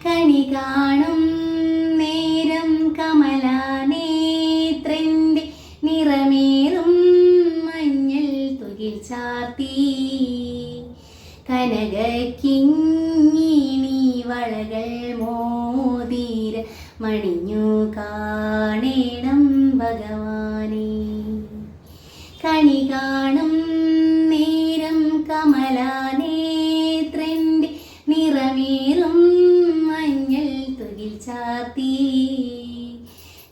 കണി കാണും നേരം കമലാനേത്രന്റെ നിറമേറും മഞ്ഞൾ തുകിൽ ചാർത്തി കനകക്കിങ്ങിണി വളകൾ മോതിര മണിഞ്ഞു കാണേണം ഭഗവാനേ. കണി കാണും നേരം കമലാനേത്രന്റെ നിറമേറും മഞ്ഞൾ തുകിൽ ചാർത്തി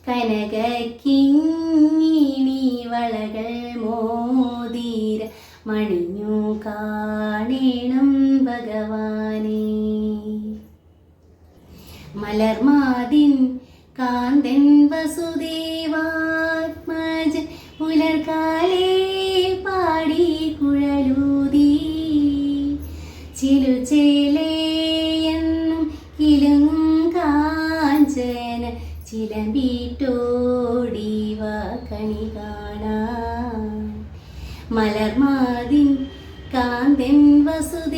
കനകക്കിങ്ങിണി വളകൾ മോതിര മണിഞ്ഞു കാണേണം ഭഗവാനേ. മലർമാതിൻ കാന്തൻ വസുദേവാത്മജൻ പുലർക്കാലേ പാടി കുഴലൂതി ചിലുചേലയെന്നും കിലുങ്ങും കാഞ്ചന ചിലമ്പിട്ടോടിവ കണി കാണാൻ. മലർമാതിൻ കാന്തൻ വസുദേവാത്മജൻ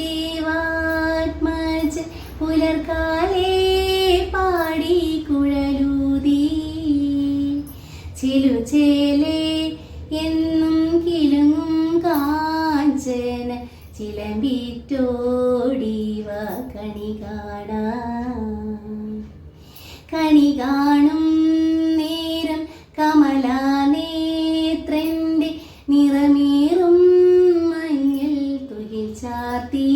പുലർക്കാലേ പാടി കുഴലൂതി ചിലുചേലേ എന്നും കിലുങ്ങും കാഞ്ചന ചിലമ്പിറ്റോടിവ കണി കാണാൻ. കണി കാണും നേരം കമലാനേത്രന്റെ നിറമേറും മഞ്ഞൾ തുകിൽ ചാർത്തി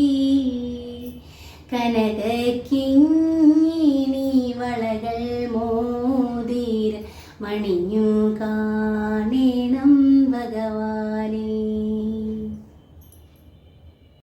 കനകക്കിങ്ങിണി വളകൾ മോതിര മണിഞ്ഞു